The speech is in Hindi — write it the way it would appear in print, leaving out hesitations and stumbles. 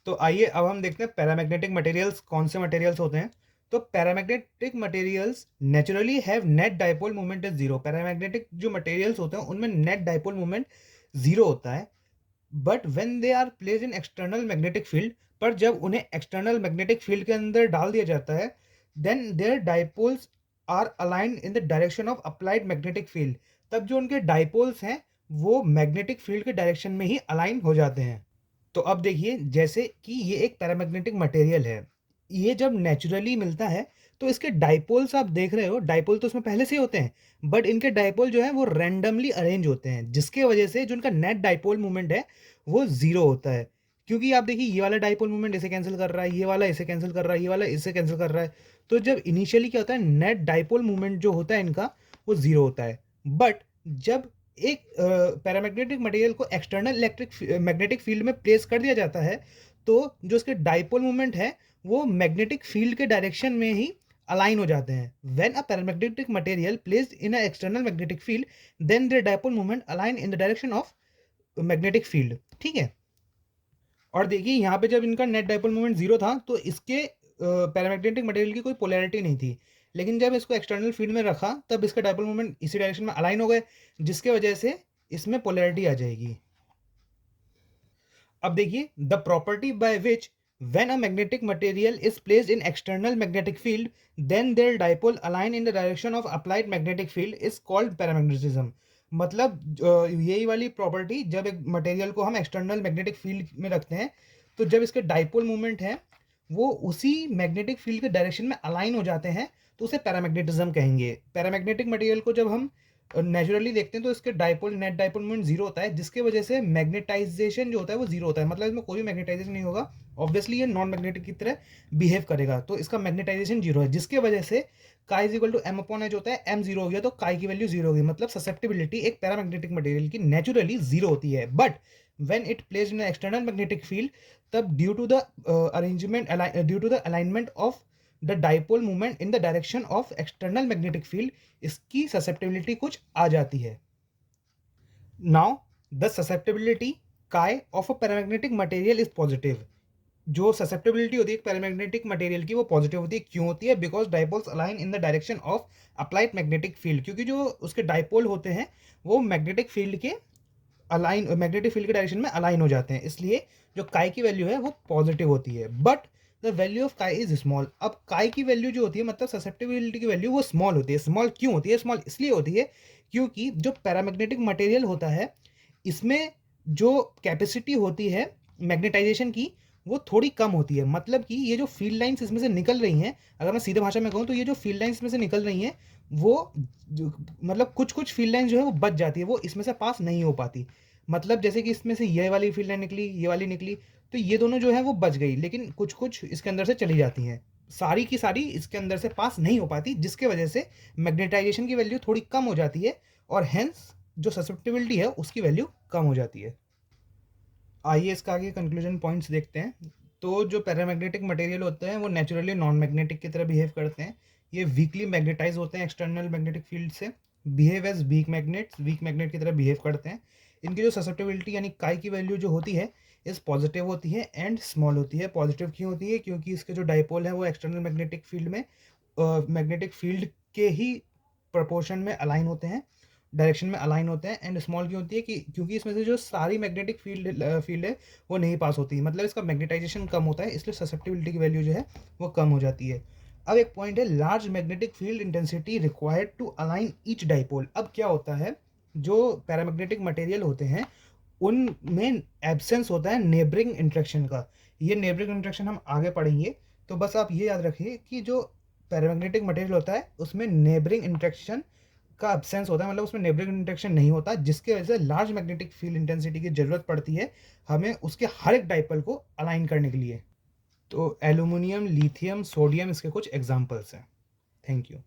तो आइए अब हम देखते हैं पैरामैग्नेटिक मटेरियल्स कौन से मटेरियल्स होते हैं। तो paramagnetic materials naturally have net dipole moment is zero. Paramagnetic जो मटेरियल्स होते हैं उनमें नेट डाइपोल मोमेंट जीरो होता है। But when they are placed in external magnetic field, पर जब उन्हें एक्सटर्नल मैग्नेटिक फील्ड के अंदर डाल दिया जाता है, then their dipoles are aligned in the direction of applied magnetic field. तब जो उनके डाइपोल्स हैं वो मैग्नेटिक फील्ड के डायरेक्शन में ही अलाइन हो जाते हैं। तो अब देखिए, जैसे कि ये एक पैरामैग्नेटिक मटेरियल है, ये जब नेचुरली मिलता है तो इसके डाइपोल्स आप देख रहे हो, डाइपोल तो उसमें पहले से ही होते हैं, बट इनके डाइपोल जो है वो रैंडमली अरेंज होते हैं, जिसके वजह से जो इनका नेट डाइपोल मोमेंट है वो ज़ीरो होता है। क्योंकि आप देखिए, ये वाला डाइपोल मोमेंट इसे कैंसिल कर रहा है, ये वाला इसे कैंसिल कर रहा है, ये वाला इसे कैंसिल कर रहा है। तो जब इनिशियली क्या होता है, नेट डाइपोल मोमेंट जो होता है इनका वो ज़ीरो होता है। बट जब एक पैरामैग्नेटिक मटेरियल को एक्सटर्नल इलेक्ट्रिक मैग्नेटिक फील्ड में प्लेस कर दिया जाता है, तो जो उसके डाइपोल मोमेंट है वो मैग्नेटिक फील्ड के डायरेक्शन में ही अलाइन हो जाते हैं। When a paramagnetic material placed in a external magnetic field, then their dipole moment align in the direction of magnetic field. ठीक है। और देखिए, यहाँ पे जब इनका नेट डाइपोल मोमेंट जीरो था तो इसके पैरामैग्नेटिक मटेरियल की कोई पोलैरिटी नहीं थी। लेकिन जब इसको एक्सटर्नल फील्ड में रखा तब इसका डाइपोल मोमेंट इसी डायरेक्शन में अलाइन हो गए, जिसके वजह से इसमें पोलैरिटी आ जाएगी। अब देखिए, the property by which when a magnetic material is placed in external magnetic field, then their dipole align in the direction of applied magnetic field is called paramagnetism. मतलब यही वाली प्रॉपर्टी, जब एक मटेरियल को हम एक्सटर्नल मैग्नेटिक फील्ड में रखते हैं तो जब इसके डाइपोल मूवमेंट है वो उसी मैग्नेटिक फील्ड के डायरेक्शन में अलाइन हो जाते हैं, तो उसे पैरामैग्नेटिज्म कहेंगे। पैरामैग्नेटिक मटेरियल को जब हम नेचुरली देखते हैं तो इसके dipole net dipole moment zero होता है, जिसके वजह से मैग्नेटाइजेशन जो होता है वो जीरो होता है। मतलब इसमें कोई भी मैग्नेटाइजेशन नहीं होगा, ऑब्वियसली ये नॉन मैग्नेटिक की तरह बिहेव करेगा, तो इसका मैग्नेटाइजेशन जीरो है, जिसके वजह से chi is equal to M upon H होता है। एम जीरो हो गया तो काई की वैल्यू जीरो होगी। मतलब ससेप्टिबिलिटी एक पैरामैग्नेटिक मटेरियल की नेचुरली जीरो होती है। But when it placed in an external magnetic field, तब due to the due to the alignment of the dipole moment in the direction of external magnetic field, इसकी susceptibility कुछ आ जाती है। Now the susceptibility chi of a paramagnetic material is positive। जो ससेप्टेबिलिटी होती है पैरामैग्नेटिक मटेरियल की वो पॉजिटिव होती है। क्यों होती है? Because dipoles align in the direction of applied magnetic field. क्योंकि जो उसके डाइपोल होते हैं वो मैग्नेटिक फील्ड के मैग्नेटिक फील्ड के डायरेक्शन में अलाइन हो जाते हैं, इसलिए जो काई की वैल्यू है वो पॉजिटिव होती है। बट द वैल्यू ऑफ काई इज स्मॉल। अब काई की वैल्यू जो होती है, मतलब ससेप्टेबिलिटी की वैल्यू, वो स्मॉल होती है। स्मॉल क्यों होती है? स्मॉल इसलिए होती है क्योंकि जो पैरामैग्नेटिक मटेरियल होता है इसमें जो कैपेसिटी होती है मैग्नेटाइजेशन की वो थोड़ी कम होती है। मतलब कि ये जो फील्ड लाइंस इसमें से निकल रही हैं, अगर मैं सीधे भाषा में कहूँ तो ये जो फील्ड लाइंस इसमें से निकल रही हैं वो मतलब कुछ कुछ फील्ड लाइन जो है वो बच जाती है, वो इसमें से पास नहीं हो पाती। मतलब जैसे कि इसमें से ये वाली फील्ड लाइन निकली, ये वाली निकली, तो ये दोनों जो है वो बच गई, लेकिन कुछ कुछ इसके अंदर से चली जाती हैं। सारी की सारी इसके अंदर से पास नहीं हो पाती, जिसके वजह से मैग्नेटाइजेशन की वैल्यू थोड़ी कम हो जाती है और हेंस जो ससेप्टिबिलिटी है उसकी वैल्यू कम हो जाती है। आइए इसका आगे कंक्लूजन पॉइंट्स देखते हैं। तो जो पैरामैग्नेटिक मटेरियल होते हैं वो नेचुरली नॉन मैग्नेटिक की तरह बिहेव करते हैं। ये वीकली मैग्नेटाइज होते हैं एक्सटर्नल मैग्नेटिक फील्ड से, बिहेव एज वीक मैग्नेट की तरह बिहेव करते हैं। इनकी जो ससेप्टिबिलिटी यानी काई की वैल्यू जो होती है इस पॉजिटिव होती है एंड स्मॉल होती है। पॉजिटिव क्यों होती है? क्योंकि इसके जो डाइपोल है वो एक्सटर्नल मैग्नेटिक फील्ड में मैग्नेटिक फील्ड के ही प्रपोर्शन में अलाइन होते हैं, डायरेक्शन में अलाइन होते हैं। एंड स्मॉल क्यों होती है? कि क्योंकि इसमें से जो सारी मैग्नेटिक फील्ड है वो नहीं पास होती, मतलब इसका मैग्नेटाइजेशन कम होता है, इसलिए ससेप्टिबिलिटी की वैल्यू जो है वो कम हो जाती है। अब एक पॉइंट है, large magnetic field intensity required to align each dipole. अब क्या होता है, जो पैरामैग्नेटिक मटेरियल होते हैं उनमें एब्सेंस होता है नेबरिंग इंट्रैक्शन का। ये नेबरिंग इंट्रैक्शन हम आगे पढ़ेंगे, तो बस आप ये याद रखिए कि जो पैरामैग्नेटिक मटेरियल होता है उसमें नेबरिंग इंट्रैक्शन का एब्सेंस होता है, मतलब उसमें नेबरिंग इंट्रैक्शन नहीं होता, जिसके वजह से लार्ज मैग्नेटिक फील्ड इंटेंसिटी की ज़रूरत पड़ती है हमें उसके हर एक डाइपोल को अलाइन करने के लिए। तो एल्यूमिनियम, लिथियम, सोडियम इसके कुछ एग्जांपल्स हैं। Thank you.